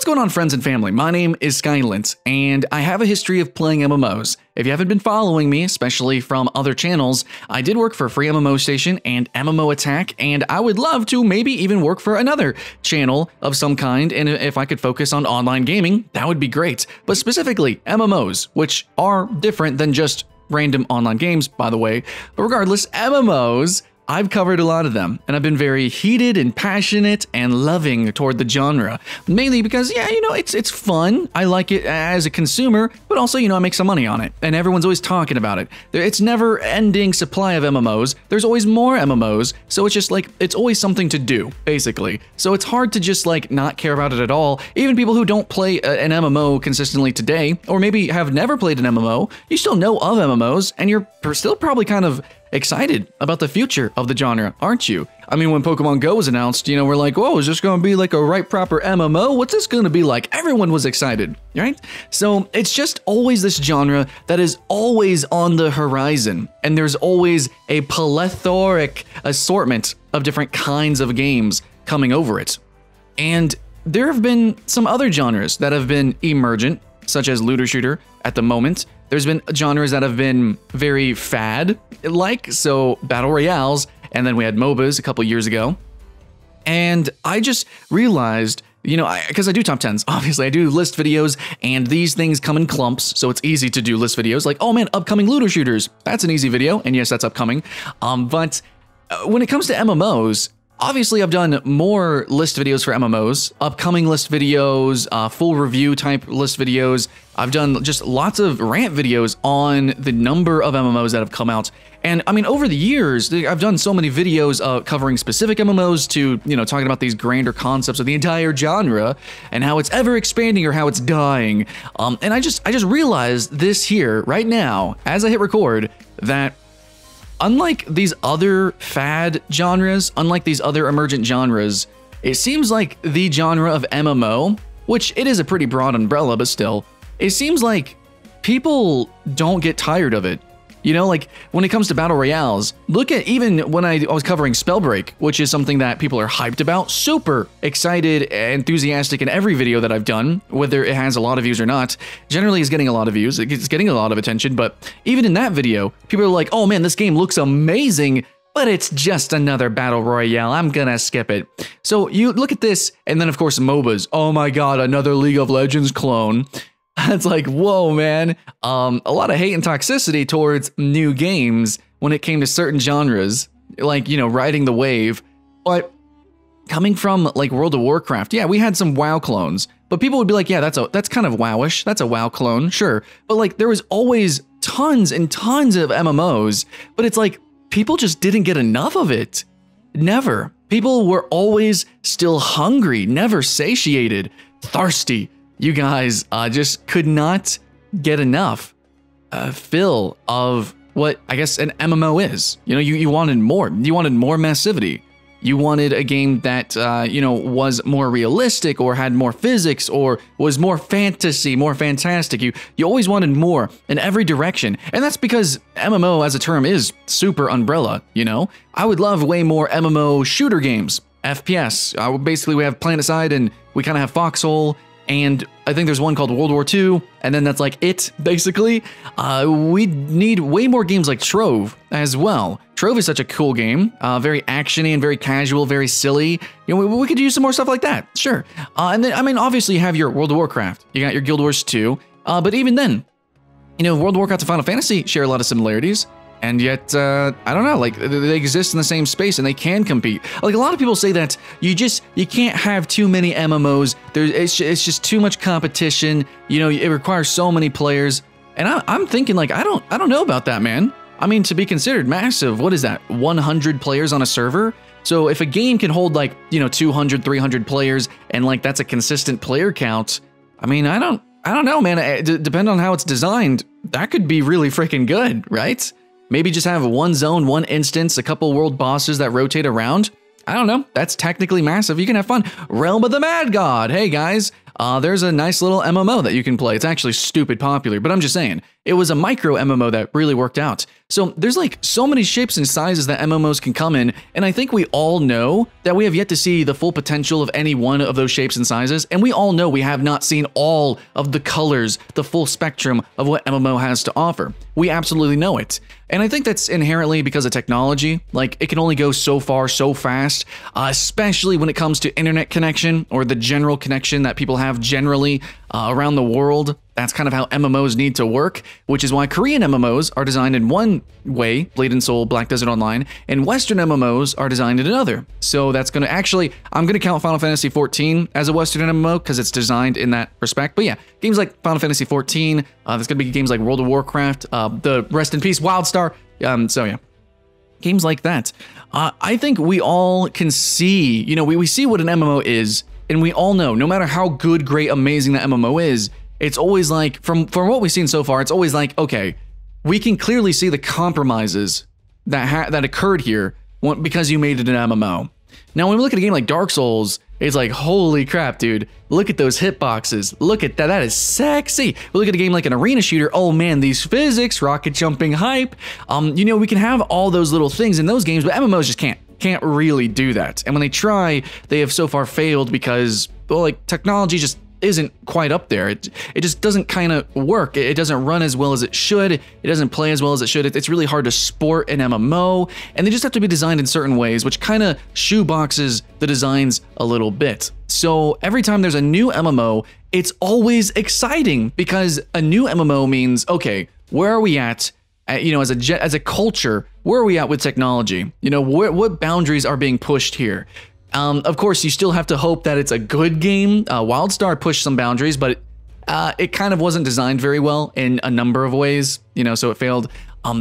going on, friends and family? My name is Skylent, and I have a history of playing MMOs. If you haven't been following me, especially from other channels, I did work for Free MMO Station and MMO Attack, and I would love to maybe even work for another channel of some kind, and if I could focus on online gaming, that would be great. But specifically, MMOs, which are different than just random online games, by the way. But regardless, MMOs, I've covered a lot of them, and I've been very heated and passionate and loving toward the genre. Mainly because, yeah, you know, it's fun. I like it as a consumer, but also, you know, I make some money on it, and everyone's always talking about it. It's never-ending supply of MMOs. There's always more MMOs, so it's just like, it's always something to do, basically. So it's hard to just, like, not care about it at all. Even people who don't play an MMO consistently today, or maybe have never played an MMO, you still know of MMOs, and you're still probably kind of excited about the future of the genre, aren't you? I mean, when Pokemon Go was announced, you know, we're like, whoa, is this going to be like a right proper MMO? What's this going to be like? Everyone was excited, right? So it's just always this genre that is always on the horizon, and there's always a plethoric assortment of different kinds of games coming over it. And there have been some other genres that have been emergent, such as looter shooter at the moment. There's been genres that have been very fad-like, so battle royales, and then we had MOBAs a couple years ago. And I just realized, you know, because I do top 10s, obviously, I do list videos, and these things come in clumps, so it's easy to do list videos, like, oh man, upcoming looter shooters, that's an easy video, and yes, that's upcoming. But when it comes to MMOs, obviously, I've done more list videos for MMOs, upcoming list videos, full review type list videos. I've done just lots of rant videos on the number of MMOs that have come out. And I mean, over the years, I've done so many videos covering specific MMOs to, you know, talking about these grander concepts of the entire genre and how it's ever expanding or how it's dying. And I just realized this here right now, as I hit record, that unlike these other fad genres, unlike these other emergent genres, it seems like the genre of MMO, which it is a pretty broad umbrella, but still, it seems like people don't get tired of it. You know, like when it comes to battle royales, look at even when I was covering Spellbreak, which is something that people are hyped about, super excited, enthusiastic in every video that I've done, whether it has a lot of views or not. Generally, it's getting a lot of views, it's getting a lot of attention, but even in that video, people are like, oh man, this game looks amazing, but it's just another battle royale, I'm gonna skip it. So you look at this, and then of course MOBAs, oh my god, another League of Legends clone. It's like, whoa, man. A lot of hate and toxicity towards new games when it came to certain genres, like, you know, riding the wave. But coming from like World of Warcraft, yeah, we had some WoW clones, but people would be like, yeah, that's kind of WoWish. That's a WoW clone, sure. But like, there was always tons and tons of MMOs, but it's like, people just didn't get enough of it. Never. People were always still hungry, never satiated, thirsty. You guys just could not get enough fill of what I guess an MMO is. You know, you wanted more. You wanted more massivity. You wanted a game that, you know, was more realistic or had more physics or was more fantasy, more fantastic. You always wanted more in every direction. And that's because MMO as a term is super umbrella, you know? I would love way more MMO shooter games, FPS. Basically, we have PlanetSide and we kind of have Foxhole. And I think there's one called World War II, and then that's like it, basically. We need way more games like Trove as well. Trove is such a cool game, very actiony and very casual, very silly. You know, we could use some more stuff like that, sure. And then, I mean, obviously you have your World of Warcraft, you got your Guild Wars 2, but even then, you know, World of Warcraft and Final Fantasy share a lot of similarities. And yet, I don't know, like, they exist in the same space and they can compete. Like, a lot of people say that you can't have too many MMOs. It's just too much competition. You know, it requires so many players. And I'm thinking, like, I don't know about that, man. I mean, to be considered massive, what is that, 100 players on a server? So if a game can hold, like, you know, 200, 300 players, and, like, that's a consistent player count, I mean, I don't know, man. Depending on how it's designed, that could be really freaking good, right? Maybe just have one zone, one instance, a couple world bosses that rotate around. I don't know. That's technically massive. You can have fun. Realm of the Mad God. Hey, guys. there's a nice little MMO that you can play. It's actually stupid popular, but I'm just saying, it was a micro MMO that really worked out. So there's like so many shapes and sizes that MMOs can come in, and I think we all know that we have yet to see the full potential of any one of those shapes and sizes, and we all know we have not seen all of the colors, the full spectrum of what MMO has to offer. We absolutely know it. And I think that's inherently because of technology. Like, it can only go so far, so fast, especially when it comes to internet connection or the general connection that people have generally around the world. That's kind of how MMOs need to work, which is why Korean MMOs are designed in one way, Blade and Soul, Black Desert Online, and Western MMOs are designed in another. So that's going to actually, I'm going to count Final Fantasy XIV as a Western MMO because it's designed in that respect. But yeah, games like Final Fantasy XIV, there's going to be games like World of Warcraft, the Rest in Peace Wildstar. So yeah, games like that. I think we all can see, you know, we see what an MMO is, and we all know, no matter how good, great, amazing that MMO is, it's always like, from what we've seen so far, it's always like, okay, we can clearly see the compromises that occurred here because you made it an MMO. Now, when we look at a game like Dark Souls, it's like, holy crap, dude, look at those hitboxes. Look at that, that is sexy. We look at a game like an arena shooter, oh man, these physics, rocket jumping hype. You know, we can have all those little things in those games, but MMOs just can't really do that. And when they try, they have so far failed because, well, like, technology just isn't quite up there. It just doesn't kind of work. It doesn't run as well as it should. It doesn't play as well as it should. It's really hard to sport an MMO, and they just have to be designed in certain ways, which kind of shoeboxes the designs a little bit. So every time there's a new MMO, it's always exciting because a new MMO means, okay, where are we at? You know, as a culture, where are we at with technology? You know, what boundaries are being pushed here? Of course, you still have to hope that it's a good game. Wildstar pushed some boundaries, but it kind of wasn't designed very well in a number of ways, you know, so it failed.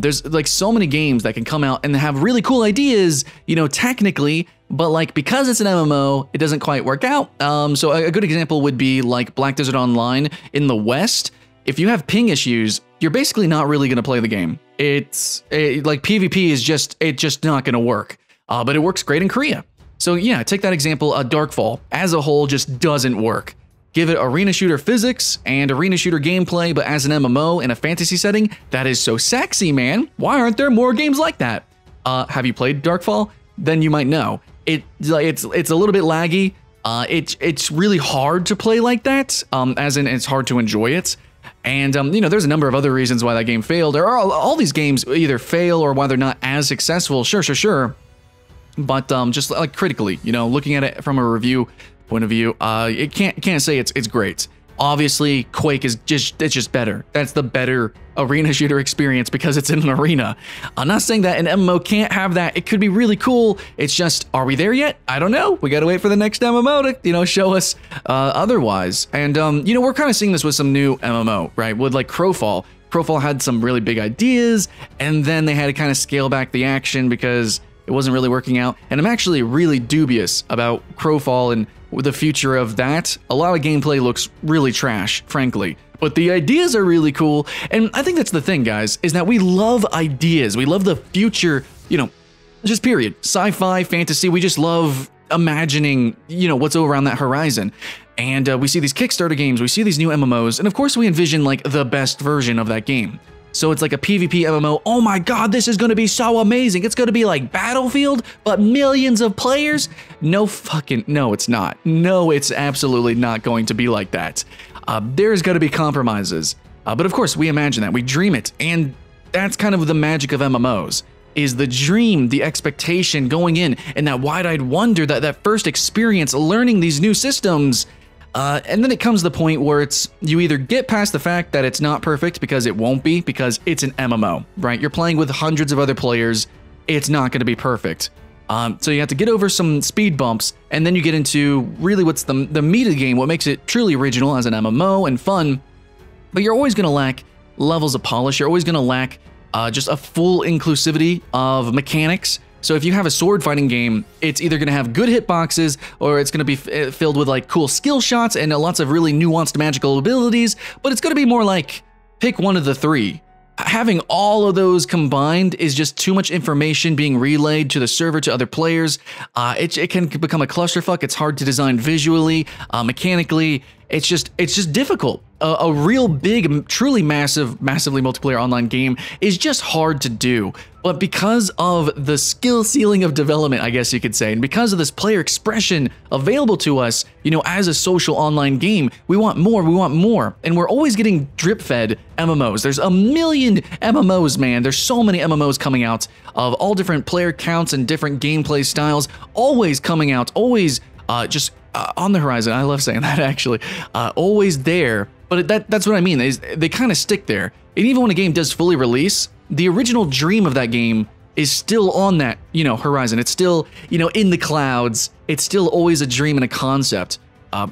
There's like so many games that can come out and have really cool ideas, you know, technically, but like because it's an MMO, it doesn't quite work out. So a good example would be like Black Desert Online in the West. If you have ping issues, you're basically not really going to play the game. Like PvP is just not going to work, but it works great in Korea. So yeah, take that example, Darkfall as a whole just doesn't work. Give it arena shooter physics and arena shooter gameplay, but as an MMO in a fantasy setting, that is so sexy, man. Why aren't there more games like that? Have you played Darkfall? Then you might know. It's a little bit laggy. It's really hard to play like that, as in it's hard to enjoy it. And, you know, there's a number of other reasons why that game failed. There are all these games either fail or why they're not as successful, sure. But just like critically, you know, looking at it from a review point of view, it can't say it's great. Obviously, Quake is just better. That's the better arena shooter experience because it's in an arena. I'm not saying that an MMO can't have that. It could be really cool. It's just, are we there yet? I don't know. We got to wait for the next MMO to, you know, show us otherwise. And, you know, we're kind of seeing this with some new MMO, right? With like Crowfall. Crowfall had some really big ideas, and then they had to kind of scale back the action because it wasn't really working out. And I'm actually really dubious about Crowfall and the future of that. A lot of gameplay looks really trash, frankly. But the ideas are really cool. And I think that's the thing, guys, is that we love ideas. We love the future, you know, just period. Sci-fi, fantasy, we just love imagining, you know, what's over on that horizon. And we see these Kickstarter games, we see these new MMOs, and of course we envision like the best version of that game. So it's like a PvP MMO. Oh my god, this is going to be so amazing. It's going to be like Battlefield, but millions of players? No, it's not. No, it's absolutely not going to be like that. There's got to be compromises. But of course, we imagine that. We dream it. And that's kind of the magic of MMOs, is the dream, the expectation going in, and that wide-eyed wonder, that first experience learning these new systems. And then it comes to the point where you either get past the fact that it's not perfect because it won't be, because it's an MMO, right? You're playing with hundreds of other players. It's not going to be perfect. So you have to get over some speed bumps, and then you get into really what's the meat of the game, what makes it truly original as an MMO and fun. But you're always going to lack levels of polish. You're always going to lack just a full inclusivity of mechanics. So if you have a sword fighting game, it's either going to have good hitboxes or it's going to be filled with like cool skill shots and lots of really nuanced magical abilities, but it's going to be more like pick one of the three. having all of those combined is just too much information being relayed to the server, to other players. It can become a clusterfuck. It's hard to design visually, mechanically. It's just difficult. A real big, truly massively multiplayer online game is just hard to do. But because of the skill ceiling of development, I guess you could say, and because of this player expression available to us, you know, as a social online game, we want more, and we're always getting drip-fed MMOs. There's a million MMOs, man. There's so many MMOs coming out of all different player counts and different gameplay styles, always coming out, always just on the horizon. I love saying that, actually. Always there. But that's what I mean, is they kind of stick there. And even when a game does fully release, the original dream of that game is still on that, you know, horizon. It's still, you know, in the clouds. It's still always a dream and a concept. I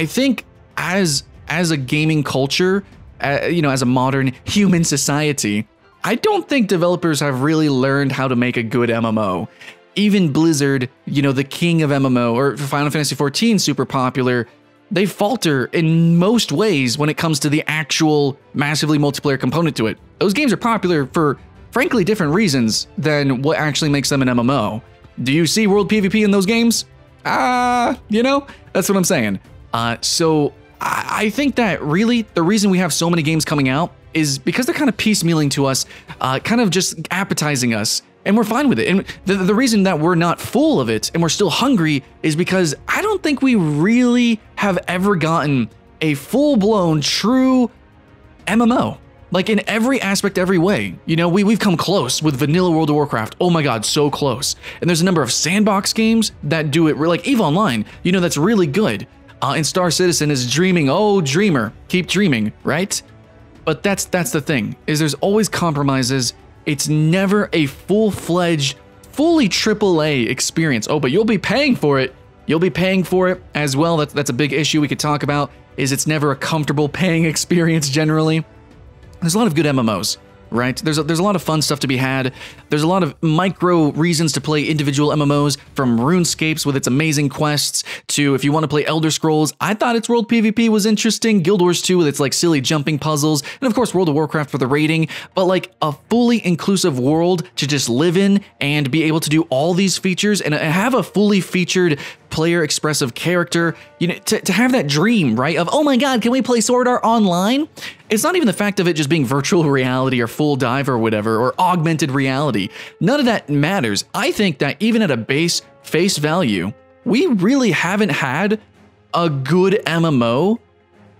think as a gaming culture, you know, as a modern human society, I don't think developers have really learned how to make a good MMO. Even Blizzard, you know, the king of MMO, or Final Fantasy XIV, super popular, they falter in most ways when it comes to the actual massively multiplayer component to it. Those games are popular for, frankly, different reasons than what actually makes them an MMO. Do you see world PvP in those games? You know, that's what I'm saying. So I think that really the reason we have so many games coming out is because they're kind of piecemealing to us, kind of just appetizing us. And we're fine with it. And the reason that we're not full of it and we're still hungry is because I don't think we really have ever gotten a full-blown, true MMO. Like in every aspect, every way. You know, we've come close with vanilla World of Warcraft. Oh my god, so close. And there's a number of sandbox games that do it, like EVE Online, you know, that's really good. And Star Citizen is dreaming, oh dreamer, keep dreaming, right? But that's the thing, is there's always compromises. It's never a full-fledged, fully AAA experience. Oh, but you'll be paying for it. You'll be paying for it as well. That's a big issue we could talk about, is it's never a comfortable paying experience generally. There's a lot of good MMOs, right? There's a lot of fun stuff to be had. There's a lot of micro reasons to play individual MMOs, from RuneScapes with its amazing quests to if you want to play Elder Scrolls. I thought its world PvP was interesting. Guild Wars 2 with its like silly jumping puzzles, and of course World of Warcraft for the raiding. But like a fully inclusive world to just live in and be able to do all these features and have a fully featured player expressive character, you know, to have that dream, right, of, oh my god, can we play Sword Art Online? It's not even the fact of it just being virtual reality or full dive or whatever, or augmented reality. None of that matters. I think that even at a base face value, we really haven't had a good MMO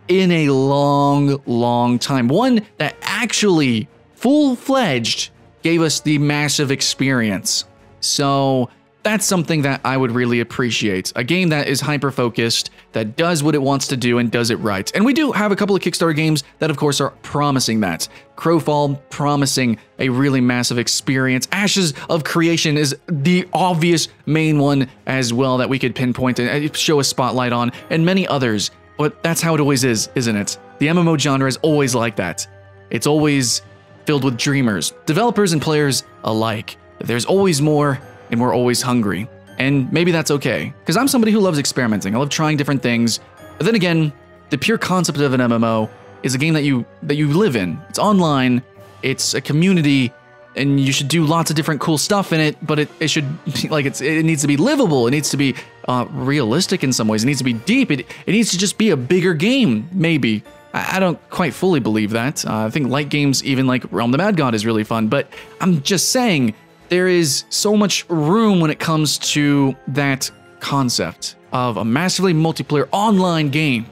in a long time. One that actually full-fledged gave us the massive experience. So that's something that I would really appreciate. A game that is hyper-focused, that does what it wants to do and does it right. And we do have a couple of Kickstarter games that, of course, are promising that. Crowfall promising a really massive experience. Ashes of Creation is the obvious main one as well that we could pinpoint and show a spotlight on, and many others. But that's how it always is, isn't it? The MMO genre is always like that. It's always filled with dreamers, developers and players alike. There's always more, and we're always hungry. And maybe that's okay, because I'm somebody who loves experimenting. I love trying different things. But then again, the pure concept of an MMO is a game that you live in. It's online, it's a community, and you should do lots of different cool stuff in it, but it should, like, it needs to be livable, it needs to be realistic in some ways, it needs to be deep, it needs to just be a bigger game, maybe. I don't quite fully believe that. I think light games, even like Realm the Mad God, is really fun, but I'm just saying, there is so much room when it comes to that concept of a massively multiplayer online game.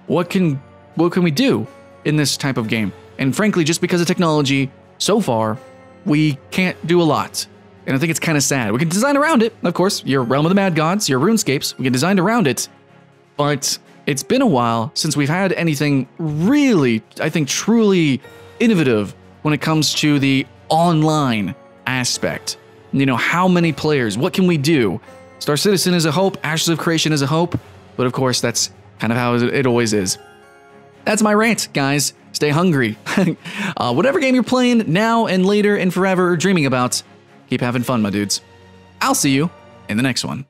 What can we do in this type of game? And frankly, just because of technology, so far, we can't do a lot. And I think it's kind of sad. We can design around it, of course. Your Realm of the Mad Gods, your RuneScapes, we can design around it. But it's been a while since we've had anything really, I think, truly innovative when it comes to the online aspect. You know, how many players? What can we do? Star Citizen is a hope. Ashes of Creation is a hope. But of course, that's kind of how it always is. That's my rant, guys. Stay hungry. Whatever game you're playing now and later and forever or dreaming about, keep having fun, my dudes. I'll see you in the next one.